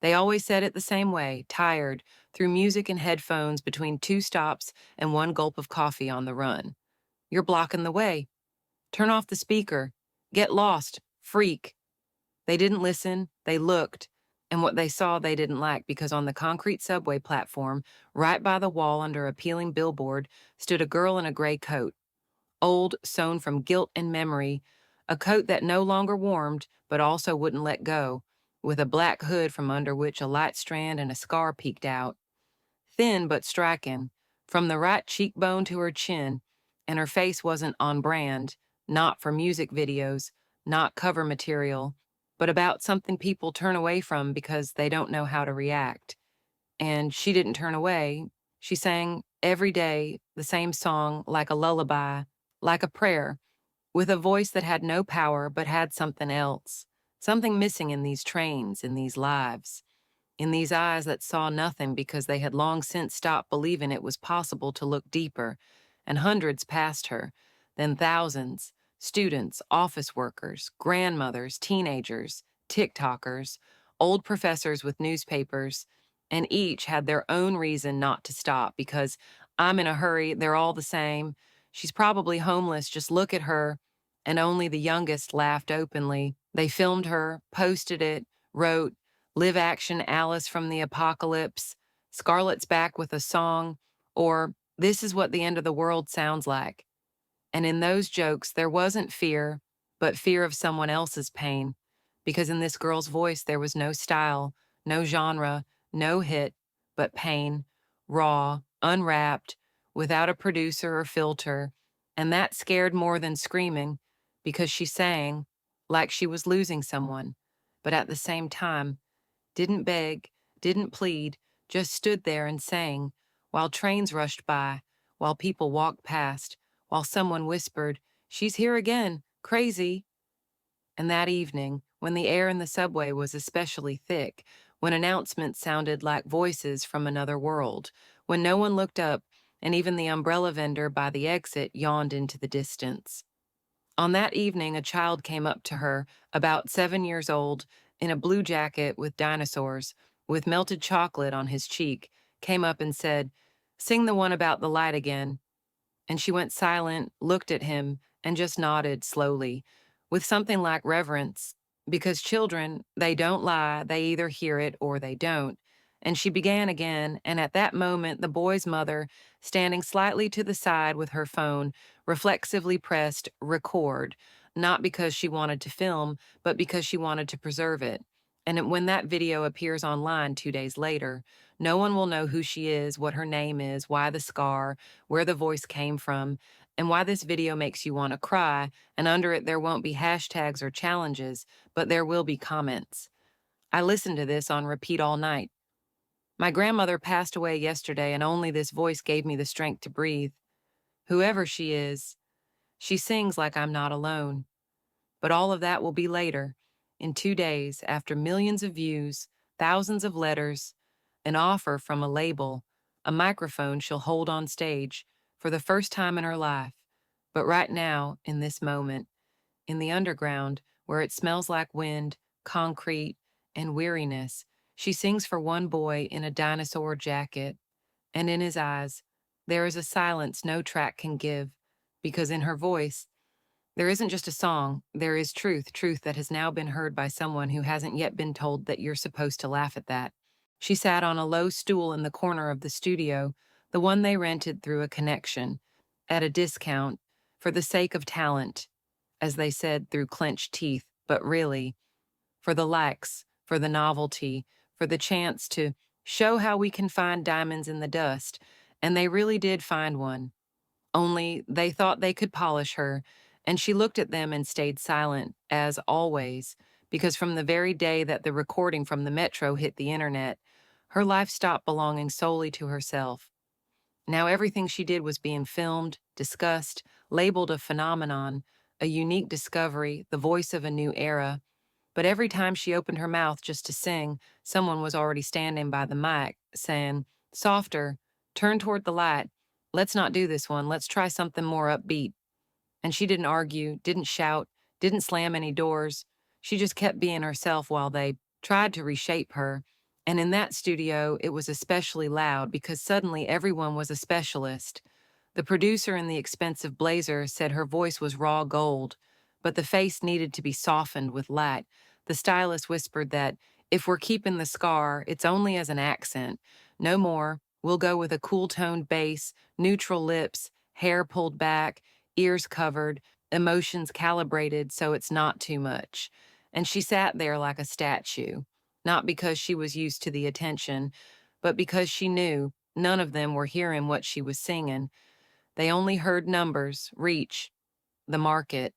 They always said it the same way, tired, through music and headphones between two stops and one gulp of coffee on the run. You're blocking the way. Turn off the speaker. Get lost. Freak. They didn't listen, they looked, and what they saw they didn't like because on the concrete subway platform, right by the wall under a peeling billboard, stood a girl in a gray coat. Old, sewn from guilt and memory, a coat that no longer warmed but also wouldn't let go, with a black hood from under which a light strand and a scar peeked out. Thin but striking, from the right cheekbone to her chin, and her face wasn't on brand, not for music videos, not cover material, but about something people turn away from because they don't know how to react. And she didn't turn away. She sang every day the same song like a lullaby, like a prayer, with a voice that had no power but had something else, something missing in these trains, in these lives, in these eyes that saw nothing because they had long since stopped believing it was possible to look deeper, and hundreds passed her, then thousands, students, office workers, grandmothers, teenagers, TikTokers, old professors with newspapers, and each had their own reason not to stop because I'm in a hurry, they're all the same. She's probably homeless, just look at her. And only the youngest laughed openly. They filmed her, posted it, wrote, Live Action Alice from the Apocalypse, Scarlett's Back with a Song, or This is what the end of the world sounds like. And in those jokes, there wasn't fear, but fear of someone else's pain, because in this girl's voice there was no style, no genre, no hit, but pain, raw, unwrapped, without a producer or filter, and that scared more than screaming, because she sang like she was losing someone, but at the same time, didn't beg, didn't plead, just stood there and sang, while trains rushed by, while people walked past, while someone whispered, She's here again, crazy. And that evening, when the air in the subway was especially thick, when announcements sounded like voices from another world, when no one looked up, and even the umbrella vendor by the exit yawned into the distance. On that evening, a child came up to her, about 7 years old, in a blue jacket with dinosaurs, with melted chocolate on his cheek, came up and said, Sing the one about the light again. And she went silent, looked at him, and just nodded slowly, with something like reverence, because children, they don't lie, they either hear it or they don't. And she began again, and at that moment the boy's mother, standing slightly to the side with her phone, reflexively pressed record, not because she wanted to film, but because she wanted to preserve it. And when that video appears online 2 days later, no one will know who she is, what her name is, why the scar, where the voice came from, and why this video makes you want to cry, and under it there won't be hashtags or challenges, but there will be comments. I listened to this on repeat all night. My grandmother passed away yesterday, and only this voice gave me the strength to breathe. Whoever she is, she sings like I'm not alone. But all of that will be later, in 2 days, after millions of views, thousands of letters, an offer from a label, a microphone she'll hold on stage for the first time in her life. But right now, in this moment, in the underground, where it smells like wind, concrete, and weariness, she sings for one boy in a dinosaur jacket, and in his eyes, there is a silence no track can give, because in her voice, there isn't just a song, there is truth, truth that has now been heard by someone who hasn't yet been told that you're supposed to laugh at that. She sat on a low stool in the corner of the studio, the one they rented through a connection, at a discount, for the sake of talent, as they said through clenched teeth, but really, for the likes, for the novelty, for the chance to show how we can find diamonds in the dust, and they really did find one. Only they thought they could polish her, and she looked at them and stayed silent, as always, because from the very day that the recording from the Metro hit the internet, her life stopped belonging solely to herself. Now everything she did was being filmed, discussed, labeled a phenomenon, a unique discovery, the voice of a new era. But every time she opened her mouth just to sing, someone was already standing by the mic, saying, Softer, turn toward the light. Let's not do this one. Let's try something more upbeat. And she didn't argue, didn't shout, didn't slam any doors. She just kept being herself while they tried to reshape her, And in that studio, it was especially loud because suddenly everyone was a specialist. The producer in the expensive blazer said her voice was raw gold, but the face needed to be softened with light. The stylist whispered that if we're keeping the scar, it's only as an accent. No more. We'll go with a cool toned bass, neutral lips, hair pulled back, ears covered, emotions calibrated so it's not too much. And she sat there like a statue, not because she was used to the attention, but because she knew none of them were hearing what she was singing. They only heard numbers, reach, the market.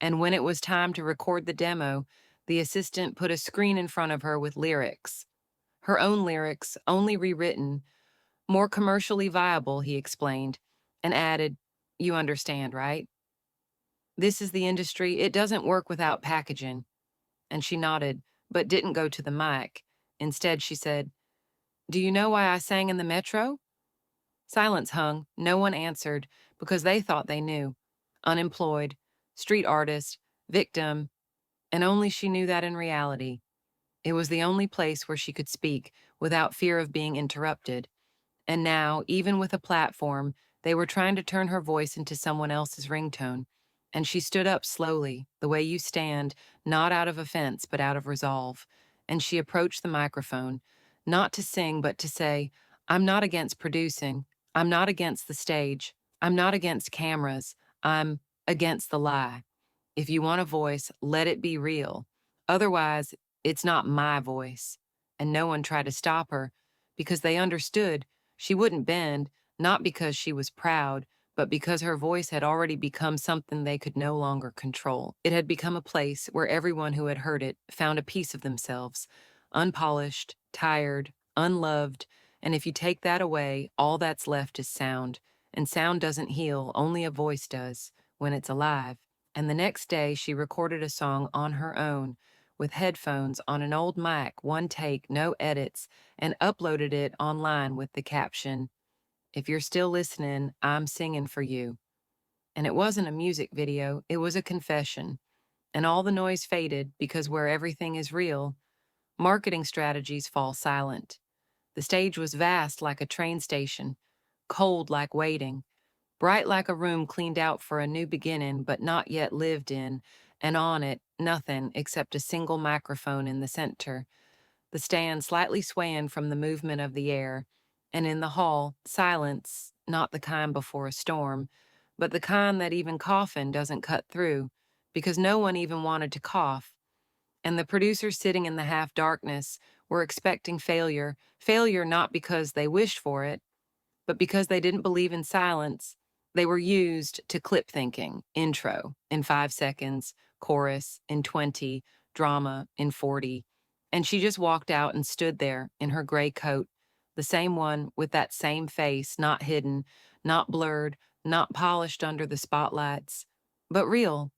And when it was time to record the demo, the assistant put a screen in front of her with lyrics. Her own lyrics, only rewritten, more commercially viable, he explained, and added, "You understand, right? This is the industry. It doesn't work without packaging." And she nodded, but didn't go to the mic. Instead, she said, "Do you know why I sang in the metro?" Silence hung. No one answered because they thought they knew. Unemployed, street artist, victim, and only she knew that in reality. It was the only place where she could speak without fear of being interrupted. And now, even with a platform, they were trying to turn her voice into someone else's ringtone. And she stood up slowly, the way you stand, not out of offense, but out of resolve. And she approached the microphone, not to sing, but to say, "I'm not against producing. I'm not against the stage. I'm not against cameras. I'm against the lie. If you want a voice, let it be real. Otherwise, it's not my voice." And no one tried to stop her because they understood she wouldn't bend, not because she was proud, but because her voice had already become something they could no longer control. It had become a place where everyone who had heard it found a piece of themselves, unpolished, tired, unloved, and if you take that away, all that's left is sound. And sound doesn't heal, only a voice does, when it's alive. And the next day, she recorded a song on her own, with headphones on an old mic, one take, no edits, and uploaded it online with the caption, "If you're still listening, I'm singing for you." And it wasn't a music video, it was a confession. And all the noise faded because where everything is real, marketing strategies fall silent. The stage was vast like a train station, cold like waiting, bright like a room cleaned out for a new beginning but not yet lived in, and on it, nothing except a single microphone in the center, the stand slightly swaying from the movement of the air, and in the hall, silence, not the kind before a storm, but the kind that even coughing doesn't cut through, because no one even wanted to cough. And the producers sitting in the half darkness were expecting failure, failure not because they wished for it, but because they didn't believe in silence. They were used to clip thinking, intro in 5 seconds, chorus in 20, drama in 40. And she just walked out and stood there in her gray coat, the same one with that same face, not hidden, not blurred, not polished under the spotlights, but real,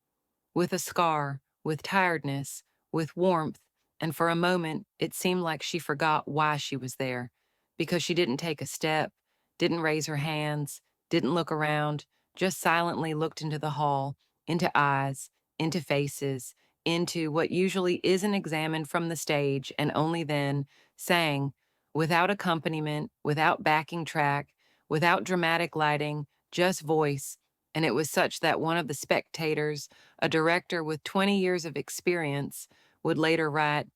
with a scar, with tiredness, with warmth, and for a moment it seemed like she forgot why she was there, because she didn't take a step, didn't raise her hands, didn't look around, just silently looked into the hall, into eyes, into faces, into what usually isn't examined from the stage, and only then sang, without accompaniment, without backing track, without dramatic lighting, just voice, and it was such that one of the spectators, a director with 20 years of experience, would later write,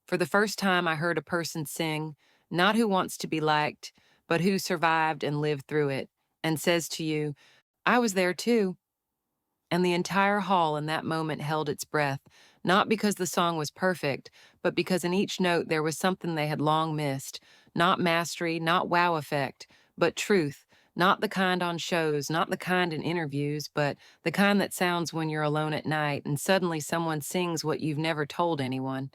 "For the first time, I heard a person sing, not who wants to be liked, but who survived and lived through it, and says to you, 'I was there too.'" And the entire hall in that moment held its breath, not because the song was perfect, but because in each note there was something they had long missed, not mastery, not wow effect, but truth, not the kind on shows, not the kind in interviews, but the kind that sounds when you're alone at night and suddenly someone sings what you've never told anyone.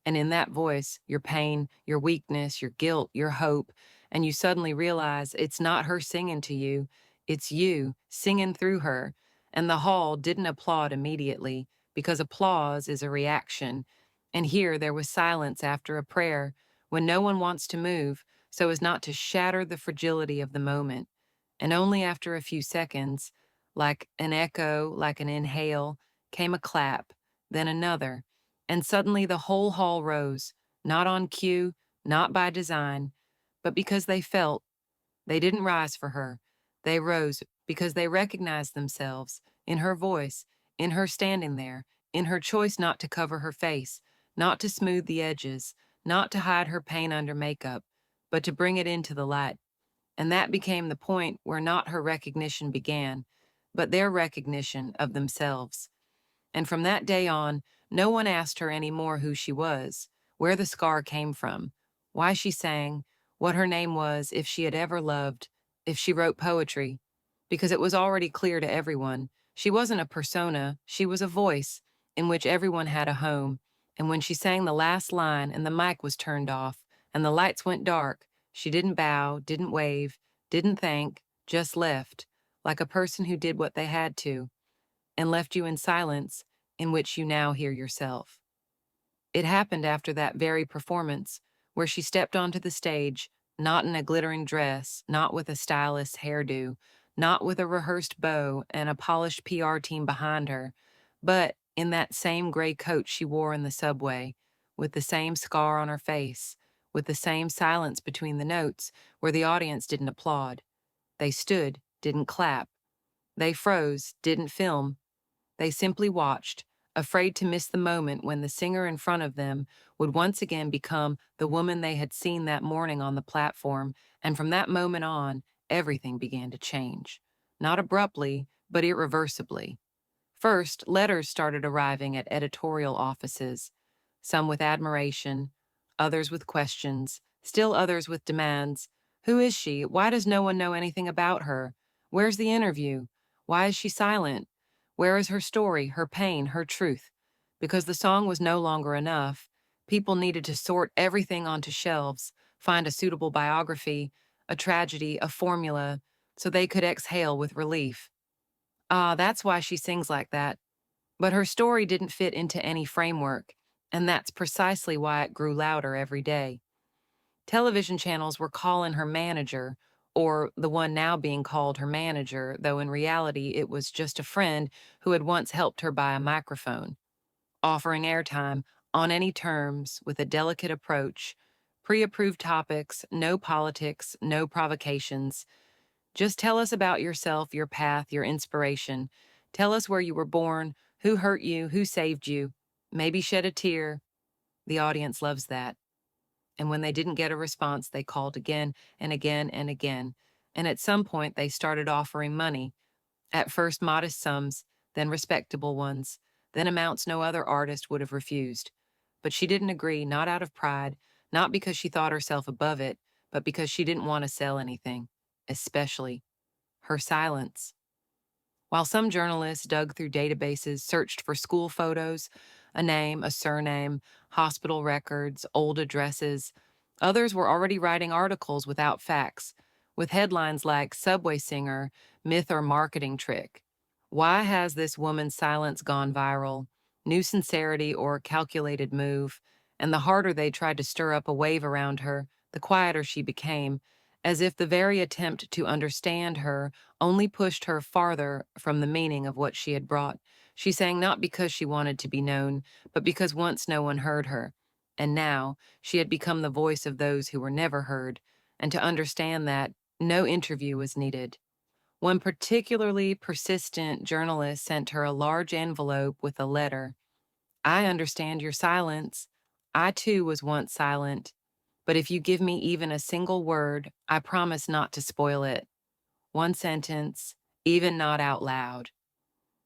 And in that voice, your pain, your weakness, your guilt, your hope, and you suddenly realize it's not her singing to you, it's you singing through her. And the hall didn't applaud immediately, because applause is a reaction. And here there was silence after a prayer, when no one wants to move, so as not to shatter the fragility of the moment. And only after a few seconds, like an echo, like an inhale, came a clap, then another, and suddenly the whole hall rose, not on cue, not by design, but because they felt. They didn't rise for her. They rose because they recognized themselves in her voice, in her standing there, in her choice not to cover her face, not to smooth the edges, not to hide her pain under makeup, but to bring it into the light. And that became the point where not her recognition began, but their recognition of themselves. And from that day on, no one asked her any more who she was, where the scar came from, why she sang, what her name was, if she had ever loved, if she wrote poetry, because it was already clear to everyone. She wasn't a persona, she was a voice in which everyone had a home. And when she sang the last line and the mic was turned off and the lights went dark, she didn't bow, didn't wave, didn't thank, just left, like a person who did what they had to, and left you in silence in which you now hear yourself. It happened after that very performance, where she stepped onto the stage, not in a glittering dress, not with a stylist's hairdo, not with a rehearsed bow and a polished PR team behind her, but in that same gray coat she wore in the subway, with the same scar on her face, with the same silence between the notes where the audience didn't applaud. They stood, didn't clap. They froze, didn't film. They simply watched, afraid to miss the moment when the singer in front of them would once again become the woman they had seen that morning on the platform, and from that moment on, everything began to change. Not abruptly, but irreversibly. First, letters started arriving at editorial offices, some with admiration, others with questions, still others with demands. Who is she? Why does no one know anything about her? Where's the interview? Why is she silent? Where is her story, her pain, her truth? Because the song was no longer enough, people needed to sort everything onto shelves, find a suitable biography, a tragedy, a formula, so they could exhale with relief. Ah, that's why she sings like that. But her story didn't fit into any framework, and that's precisely why it grew louder every day. Television channels were calling her manager, or the one now being called her manager, though in reality it was just a friend who had once helped her buy a microphone, offering airtime on any terms with a delicate approach, pre-approved topics, no politics, no provocations. Just tell us about yourself, your path, your inspiration. Tell us where you were born, who hurt you, who saved you. Maybe shed a tear. The audience loves that. And when they didn't get a response, they called again and again and again. And at some point, they started offering money. At first, modest sums, then respectable ones, then amounts no other artist would have refused. But she didn't agree, not out of pride, not because she thought herself above it, but because she didn't want to sell anything, especially her silence. While some journalists dug through databases, searched for school photos, a name, a surname, hospital records, old addresses, others were already writing articles without facts, with headlines like Subway Singer, Myth or Marketing Trick. Why has this woman's silence gone viral? New sincerity or calculated move? And the harder they tried to stir up a wave around her, the quieter she became, as if the very attempt to understand her only pushed her farther from the meaning of what she had brought. She sang not because she wanted to be known, but because once no one heard her. And now she had become the voice of those who were never heard, and to understand that, no interview was needed. One particularly persistent journalist sent her a large envelope with a letter. I understand your silence. I too was once silent. But if you give me even a single word, I promise not to spoil it. One sentence, even not out loud.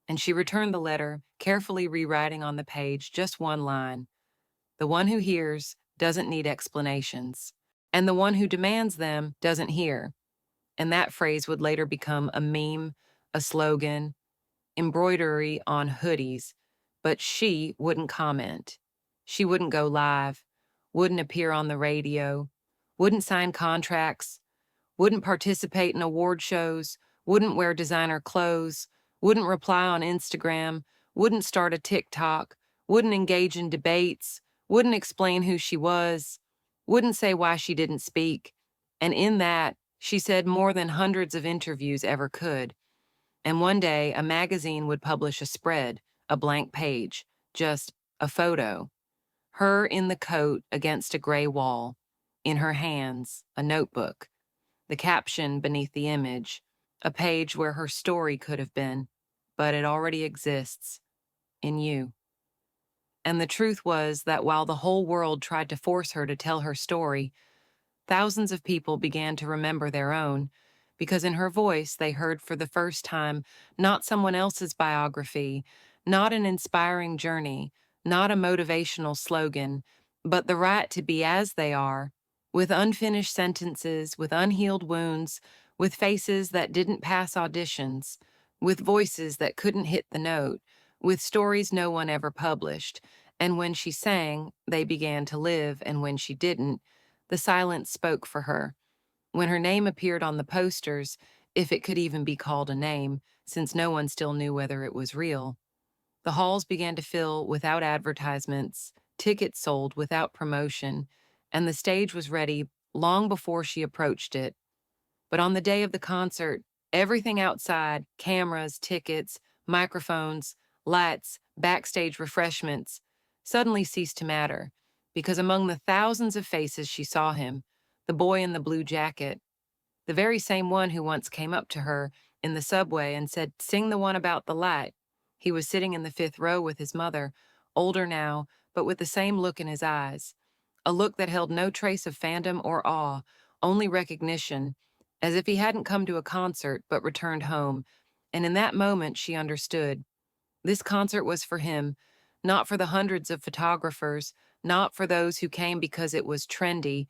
And she returned the letter, carefully rewriting on the page just one line. The one who hears doesn't need explanations, and the one who demands them doesn't hear. And that phrase would later become a meme, a slogan, embroidery on hoodies, but she wouldn't comment. She wouldn't go live, wouldn't appear on the radio, wouldn't sign contracts, wouldn't participate in award shows, wouldn't wear designer clothes, wouldn't reply on Instagram, wouldn't start a TikTok, wouldn't engage in debates, wouldn't explain who she was, wouldn't say why she didn't speak. And in that, she said more than hundreds of interviews ever could. And one day, a magazine would publish a spread, a blank page, just a photo. Her in the coat against a gray wall. in her hands, a notebook, the caption beneath the image, a page where her story could have been, but it already exists in you. And the truth was that while the whole world tried to force her to tell her story, thousands of people began to remember their own, because in her voice they heard for the first time not someone else's biography, not an inspiring journey, not a motivational slogan, but the right to be as they are, with unfinished sentences, with unhealed wounds, with faces that didn't pass auditions, with voices that couldn't hit the note, with stories no one ever published. And when she sang, they began to live, and when she didn't, the silence spoke for her. When her name appeared on the posters, if it could even be called a name, since no one still knew whether it was real, the halls began to fill without advertisements, tickets sold without promotion, and the stage was ready long before she approached it. But on the day of the concert, everything outside, cameras, tickets, microphones, lights, backstage refreshments, suddenly ceased to matter, because among the thousands of faces she saw him, the boy in the blue jacket, the very same one who once came up to her in the subway and said, "Sing the one about the light." He was sitting in the fifth row with his mother, older now, but with the same look in his eyes, a look that held no trace of fandom or awe, only recognition, as if he hadn't come to a concert but returned home. And in that moment, she understood. This concert was for him, not for the hundreds of photographers, not for those who came because it was trendy,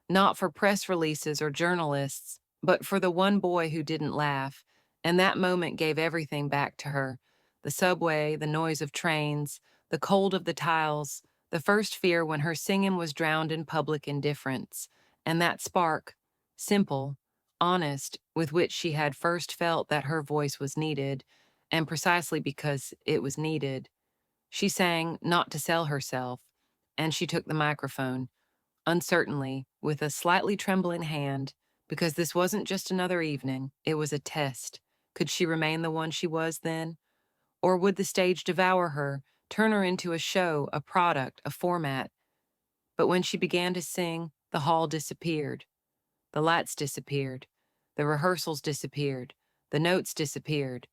not for press releases or journalists, but for the one boy who didn't laugh. And that moment gave everything back to her. The subway, the noise of trains, the cold of the tiles, the first fear when her singing was drowned in public indifference, and that spark, simple, honest, with which she had first felt that her voice was needed, and precisely because it was needed. She sang not to sell herself, and she took the microphone, uncertainly, with a slightly trembling hand, because this wasn't just another evening, it was a test. Could she remain the one she was then? Or would the stage devour her, turn her into a show, a product, a format? But when she began to sing, the hall disappeared. The lights disappeared. The rehearsals disappeared. The notes disappeared.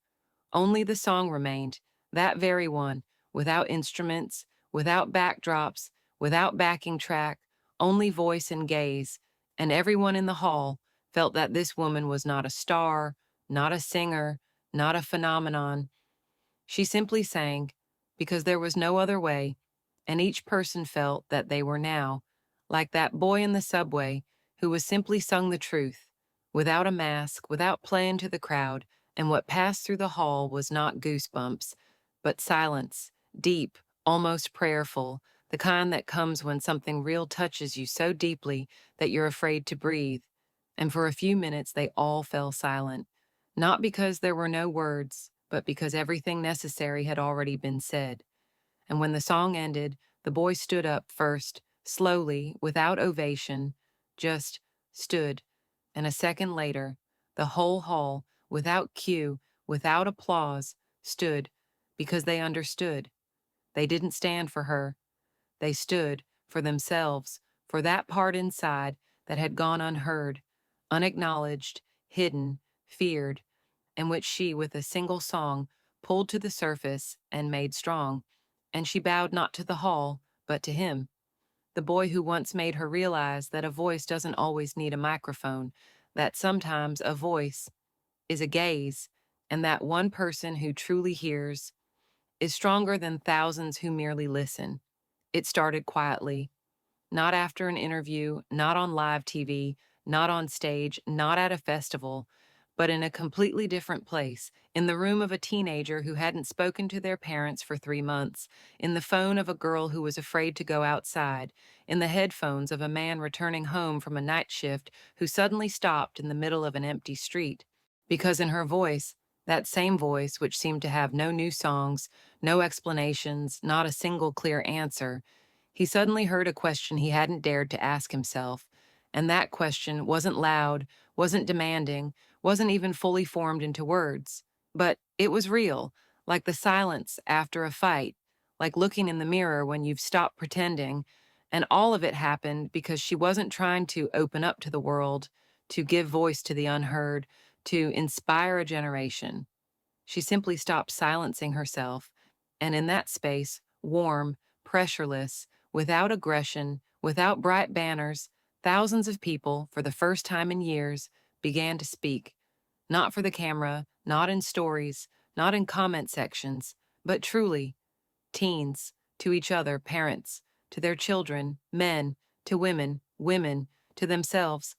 Only the song remained, that very one, without instruments, without backdrops, without backing track, only voice and gaze, and everyone in the hall felt that this woman was not a star, not a singer, not a phenomenon. She simply sang, because there was no other way, and each person felt that they were now, like that boy in the subway who was simply sung the truth, without a mask, without playing to the crowd, and what passed through the hall was not goosebumps, but silence, deep, almost prayerful, the kind that comes when something real touches you so deeply that you're afraid to breathe. And for a few minutes they all fell silent, not because there were no words, but because everything necessary had already been said. And when the song ended, the boy stood up first, slowly, without ovation, just stood, and a second later, the whole hall, without cue, without applause, stood, because they understood. They didn't stand for her. They stood for themselves, for that part inside that had gone unheard, unacknowledged, hidden, feared, and which she, with a single song, pulled to the surface and made strong. And she bowed not to the hall, but to him, the boy who once made her realize that a voice doesn't always need a microphone, that sometimes a voice is a gaze, and that one person who truly hears is stronger than thousands who merely listen. It started quietly, not after an interview, not on live TV, not on stage, not at a festival, but in a completely different place, in the room of a teenager who hadn't spoken to their parents for 3 months, in the phone of a girl who was afraid to go outside, in the headphones of a man returning home from a night shift who suddenly stopped in the middle of an empty street. Because in her voice, that same voice which seemed to have no new songs, no explanations, not a single clear answer, he suddenly heard a question he hadn't dared to ask himself, and that question wasn't loud, wasn't demanding, wasn't even fully formed into words. But it was real, like the silence after a fight, like looking in the mirror when you've stopped pretending, And all of it happened because she wasn't trying to open up to the world, to give voice to the unheard, to inspire a generation. She simply stopped silencing herself, and in that space, warm, pressureless, without aggression, without bright banners, thousands of people, for the first time in years, began to speak. Not for the camera, not in stories, not in comment sections, but truly, teens, to each other, parents, to their children, men, to women, women, to themselves,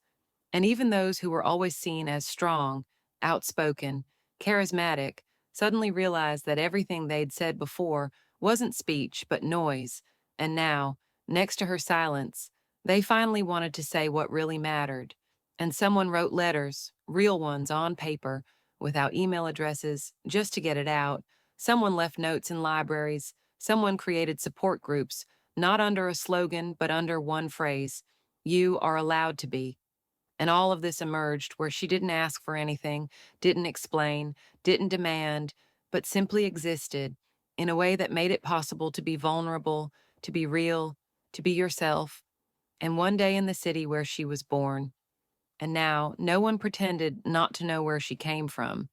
and even those who were always seen as strong, outspoken, charismatic, suddenly realized that everything they'd said before wasn't speech but noise, and now, next to her silence, they finally wanted to say what really mattered. And someone wrote letters, real ones on paper, without email addresses, just to get it out. Someone left notes in libraries. Someone created support groups, not under a slogan but under one phrase: "You are allowed to be." And all of this emerged where she didn't ask for anything, didn't explain, didn't demand, but simply existed in a way that made it possible to be vulnerable, to be real, to be yourself. And one day in the city where she was born, and now no one pretended not to know where she came from.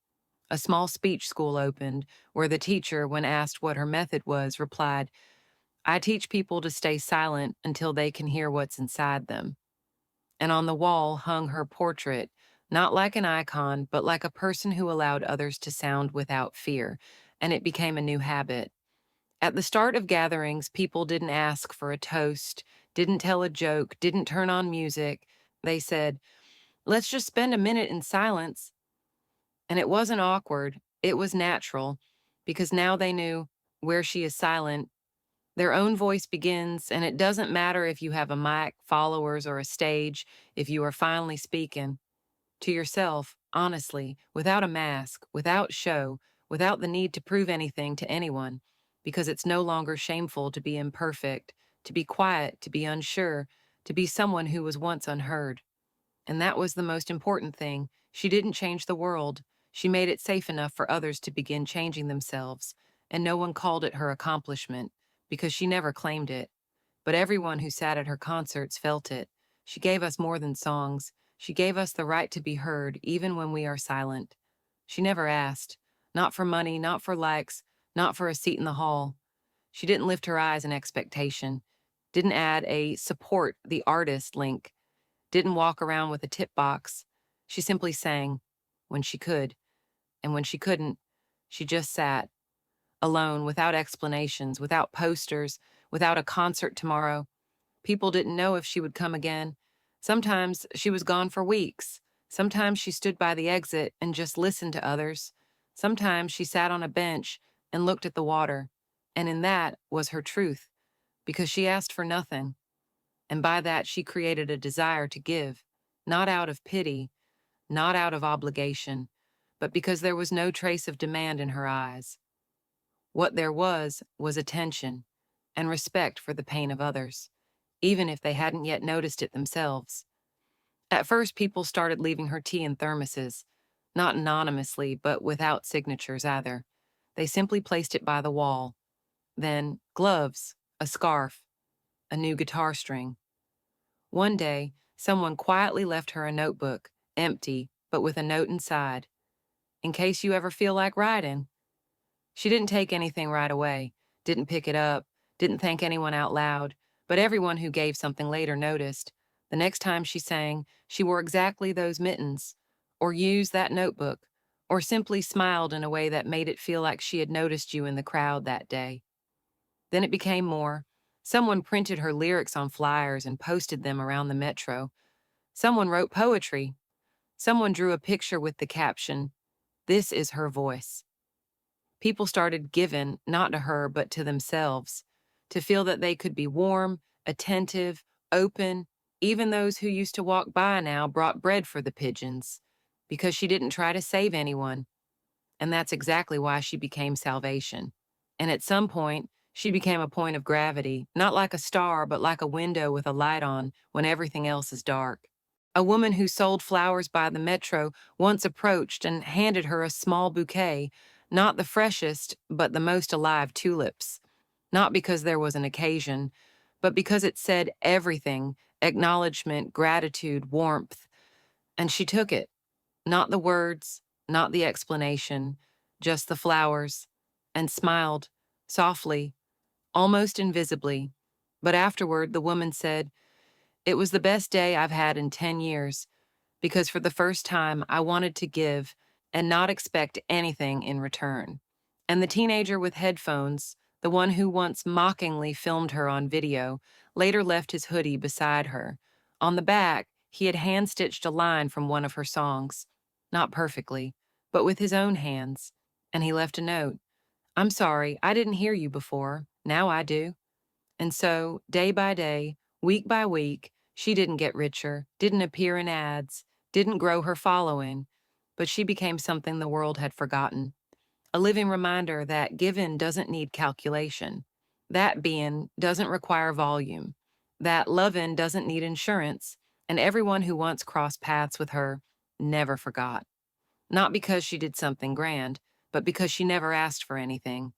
A small speech school opened, where the teacher, when asked what her method was, replied, "I teach people to stay silent until they can hear what's inside them." And on the wall hung her portrait, not like an icon, but like a person who allowed others to sound without fear, and it became a new habit. At the start of gatherings, people didn't ask for a toast, didn't tell a joke, didn't turn on music. They said, "Let's just spend a minute in silence." And it wasn't awkward, it was natural, because now they knew where she is silent, their own voice begins, and it doesn't matter if you have a mic, followers, or a stage, if you are finally speaking to yourself, honestly, without a mask, without show, without the need to prove anything to anyone, because it's no longer shameful to be imperfect, to be quiet, to be unsure, to be someone who was once unheard. And that was the most important thing. She didn't change the world. She made it safe enough for others to begin changing themselves, and no one called it her accomplishment, because she never claimed it. But everyone who sat at her concerts felt it. She gave us more than songs. She gave us the right to be heard, even when we are silent. She never asked. Not for money, not for likes, not for a seat in the hall. She didn't lift her eyes in expectation. Didn't add a support the artist link, didn't walk around with a tip box. She simply sang when she could, and when she couldn't, she just sat, alone, without explanations, without posters, without a concert tomorrow. People didn't know if she would come again. Sometimes she was gone for weeks. Sometimes she stood by the exit and just listened to others. Sometimes she sat on a bench and looked at the water. And in that was her truth, because she asked for nothing. And by that, she created a desire to give, not out of pity, not out of obligation, but because there was no trace of demand in her eyes. What there was attention and respect for the pain of others, even if they hadn't yet noticed it themselves. At first, people started leaving her tea in thermoses, not anonymously, but without signatures either. They simply placed it by the wall. Then, gloves, a scarf, a new guitar string. One day, someone quietly left her a notebook, empty, but with a note inside. "In case you ever feel like writing." She didn't take anything right away, didn't pick it up, didn't thank anyone out loud, but everyone who gave something later noticed. The next time she sang, she wore exactly those mittens, or used that notebook, or simply smiled in a way that made it feel like she had noticed you in the crowd that day. Then it became more. Someone printed her lyrics on flyers and posted them around the metro. Someone wrote poetry. Someone drew a picture with the caption, "This is her voice." People started giving, not to her, but to themselves, to feel that they could be warm, attentive, open. Even those who used to walk by now brought bread for the pigeons, because she didn't try to save anyone. And that's exactly why she became salvation. And at some point, she became a point of gravity, not like a star, but like a window with a light on when everything else is dark. A woman who sold flowers by the metro once approached and handed her a small bouquet, not the freshest, but the most alive tulips. Not because there was an occasion, but because it said everything: acknowledgement, gratitude, warmth. And she took it. Not the words, not the explanation, just the flowers, and smiled, softly, almost invisibly. But afterward, the woman said, "It was the best day I've had in 10 years, because for the first time I wanted to give and not expect anything in return." And the teenager with headphones, the one who once mockingly filmed her on video, later left his hoodie beside her. On the back, he had hand-stitched a line from one of her songs. Not perfectly, but with his own hands. And he left a note. "I'm sorry, I didn't hear you before. Now I do." And so, day by day, week by week, she didn't get richer, didn't appear in ads, didn't grow her following, but she became something the world had forgotten. A living reminder that giving doesn't need calculation, that being doesn't require volume, that loving doesn't need insurance, and everyone who once crossed paths with her never forgot. Not because she did something grand, but because she never asked for anything.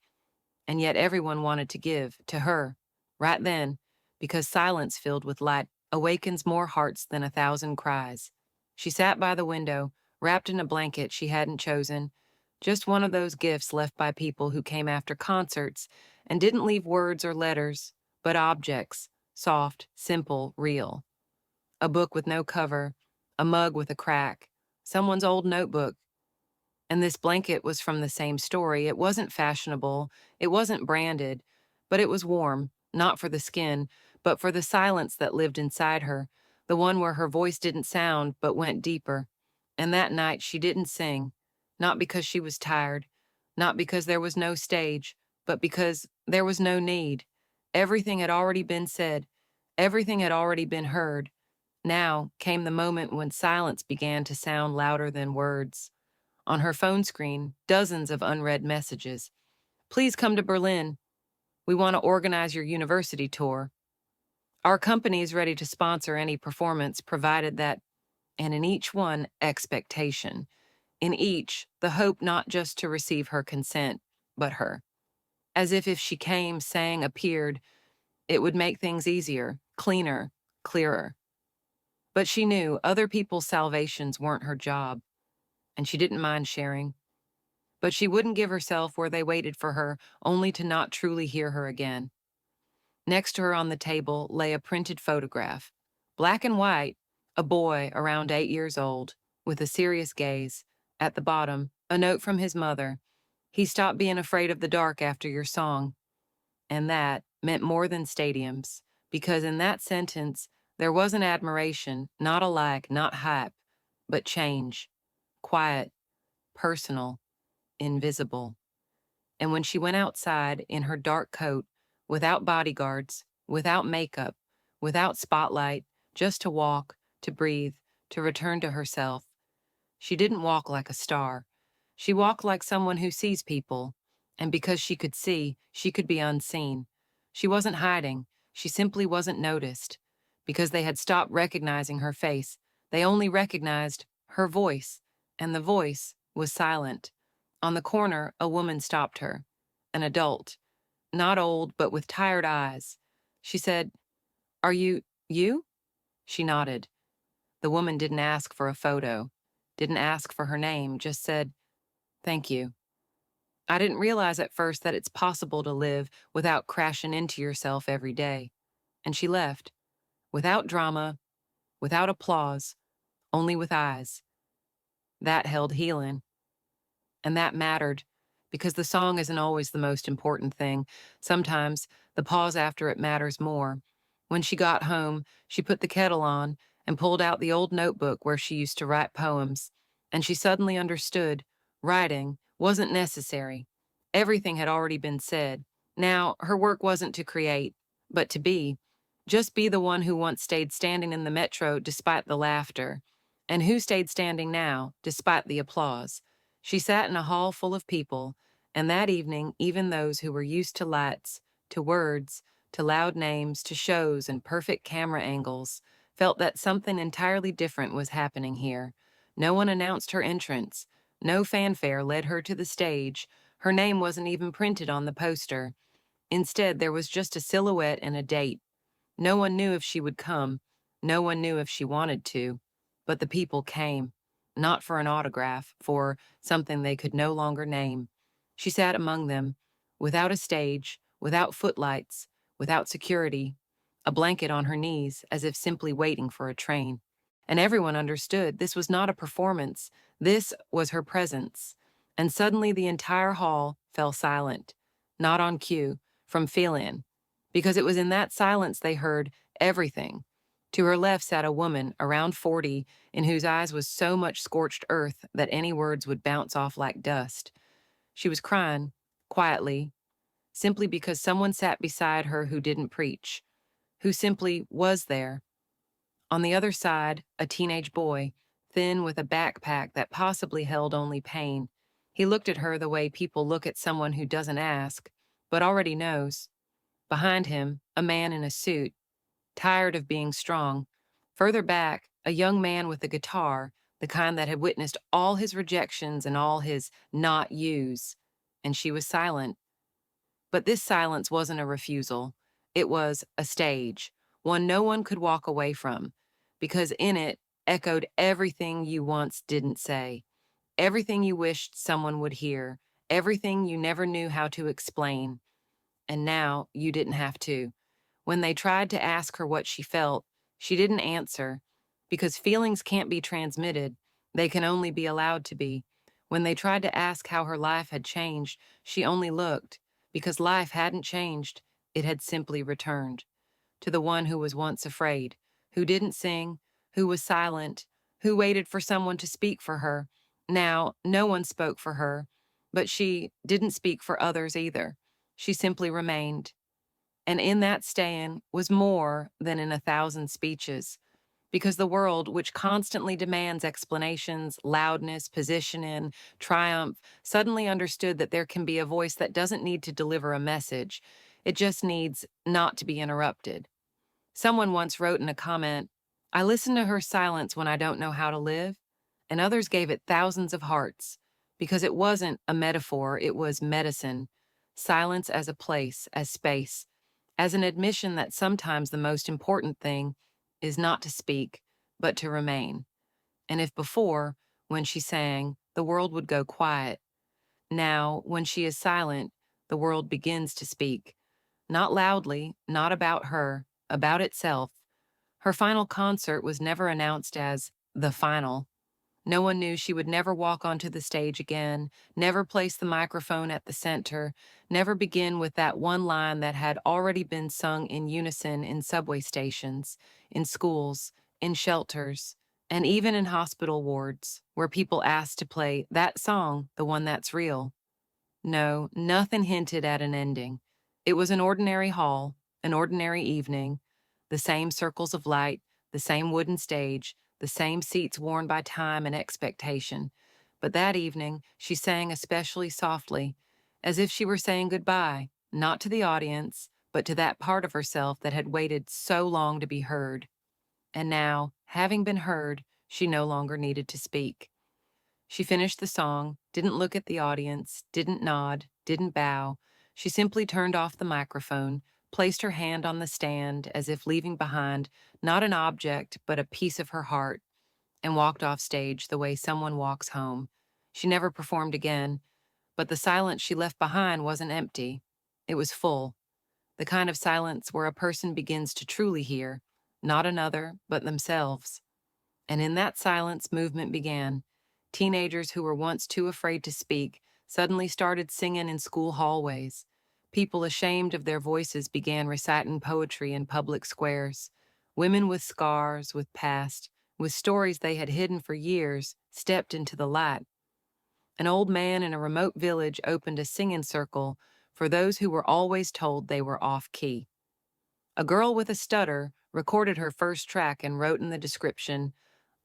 And yet everyone wanted to give to her, right then, because silence filled with light awakens more hearts than 1,000 cries. She sat by the window, wrapped in a blanket she hadn't chosen, just one of those gifts left by people who came after concerts and didn't leave words or letters, but objects, soft, simple, real. A book with no cover, a mug with a crack, someone's old notebook. And this blanket was from the same story. It wasn't fashionable, it wasn't branded, but it was warm, not for the skin, but for the silence that lived inside her, the one where her voice didn't sound but went deeper. And that night she didn't sing, not because she was tired, not because there was no stage, but because there was no need. Everything had already been said, everything had already been heard. Now came the moment when silence began to sound louder than words. On her phone screen, dozens of unread messages. "Please come to Berlin. We want to organize your university tour. Our company is ready to sponsor any performance provided that," and in each one, expectation. In each, the hope not just to receive her consent, but her. As if she came, sang, appeared, it would make things easier, cleaner, clearer. But she knew other people's salvations weren't her job, and she didn't mind sharing. But she wouldn't give herself where they waited for her, only to not truly hear her again. Next to her on the table lay a printed photograph. Black and white, a boy around 8 years old, with a serious gaze. At the bottom, a note from his mother. "He stopped being afraid of the dark after your song." And that meant more than stadiums, because in that sentence, there wasn't admiration, not a like, not hype, but change. Quiet, personal, invisible. And when she went outside in her dark coat, without bodyguards, without makeup, without spotlight, just to walk, to breathe, to return to herself, she didn't walk like a star. She walked like someone who sees people. And because she could see, she could be unseen. She wasn't hiding. She simply wasn't noticed. Because they had stopped recognizing her face, they only recognized her voice. And the voice was silent. On the corner, a woman stopped her. An adult. Not old, but with tired eyes. She said, "Are you?" She nodded. The woman didn't ask for a photo, didn't ask for her name, just said, "Thank you." I didn't realize at first that it's possible to live without crashing into yourself every day. And she left, without drama, without applause, only with eyes. That held healing. And that mattered, because the song isn't always the most important thing. Sometimes the pause after it matters more. When she got home, she put the kettle on and pulled out the old notebook where she used to write poems. And she suddenly understood writing wasn't necessary. Everything had already been said. Now, her work wasn't to create, but to be. Just be the one who once stayed standing in the metro despite the laughter. And who stayed standing now, despite the applause. She sat in a hall full of people, and that evening even those who were used to lights, to words, to loud names, to shows and perfect camera angles, felt that something entirely different was happening here. No one announced her entrance. No fanfare led her to the stage. Her name wasn't even printed on the poster. Instead, there was just a silhouette and a date. No one knew if she would come. No one knew if she wanted to. But the people came, not for an autograph, for something they could no longer name. She sat among them, without a stage, without footlights, without security, a blanket on her knees, as if simply waiting for a train. And everyone understood this was not a performance, this was her presence. And suddenly the entire hall fell silent, not on cue, from feel-in, because it was in that silence they heard everything. To her left sat a woman, around 40, in whose eyes was so much scorched earth that any words would bounce off like dust. She was crying, quietly, simply because someone sat beside her who didn't preach, who simply was there. On the other side, a teenage boy, thin with a backpack that possibly held only pain. He looked at her the way people look at someone who doesn't ask, but already knows. Behind him, a man in a suit, tired of being strong. Further back, a young man with a guitar, the kind that had witnessed all his rejections and all his not yous. And she was silent. But this silence wasn't a refusal. It was a stage, one no one could walk away from, because in it echoed everything you once didn't say, everything you wished someone would hear, everything you never knew how to explain. And now you didn't have to. When they tried to ask her what she felt, she didn't answer, because feelings can't be transmitted, they can only be allowed to be. When they tried to ask how her life had changed, she only looked, because life hadn't changed, it had simply returned. To the one who was once afraid, who didn't sing, who was silent, who waited for someone to speak for her. Now, no one spoke for her, but she didn't speak for others either. She simply remained. And in that staying was more than in 1,000 speeches, because the world, which constantly demands explanations, loudness, positioning, triumph, suddenly understood that there can be a voice that doesn't need to deliver a message. It just needs not to be interrupted. Someone once wrote in a comment, "I listen to her silence when I don't know how to live," and others gave it thousands of hearts, because it wasn't a metaphor, it was medicine. Silence as a place, as space, as an admission that sometimes the most important thing is not to speak, but to remain. And if before, when she sang, the world would go quiet, now, when she is silent, the world begins to speak. Not loudly, not about her, about itself. Her final concert was never announced as the final. No one knew she would never walk onto the stage again, never place the microphone at the center, never begin with that one line that had already been sung in unison in subway stations, in schools, in shelters, and even in hospital wards, where people asked to play that song, the one that's real. No, nothing hinted at an ending. It was an ordinary hall, an ordinary evening, the same circles of light, the same wooden stage, the same seats worn by time and expectation. But that evening, she sang especially softly, as if she were saying goodbye, not to the audience, but to that part of herself that had waited so long to be heard. And now, having been heard, she no longer needed to speak. She finished the song, didn't look at the audience, didn't nod, didn't bow. She simply turned off the microphone, placed her hand on the stand as if leaving behind not an object, but a piece of her heart, and walked off stage the way someone walks home. She never performed again, but the silence she left behind wasn't empty. It was full, the kind of silence where a person begins to truly hear, not another, but themselves. And in that silence, movement began. Teenagers who were once too afraid to speak suddenly started singing in school hallways. People ashamed of their voices began reciting poetry in public squares. Women with scars, with past, with stories they had hidden for years, stepped into the light. An old man in a remote village opened a singing circle for those who were always told they were off key. A girl with a stutter recorded her first track and wrote in the description,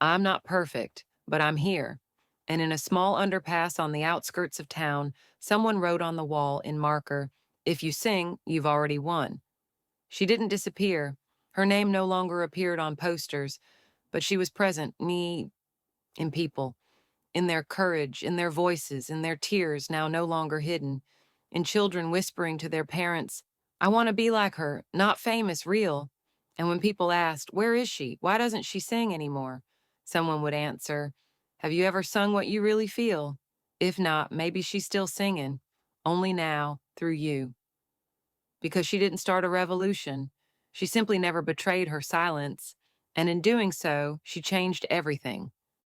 "I'm not perfect, but I'm here." And in a small underpass on the outskirts of town, someone wrote on the wall in marker, "If you sing, you've already won." She didn't disappear. Her name no longer appeared on posters, but she was present, in people, in their courage, in their voices, in their tears now no longer hidden, in children whispering to their parents, "I want to be like her, not famous, real." And when people asked, "Where is she? Why doesn't she sing anymore?" someone would answer, "Have you ever sung what you really feel? If not, maybe she's still singing, only now through you." Because she didn't start a revolution. She simply never betrayed her silence, and in doing so, she changed everything.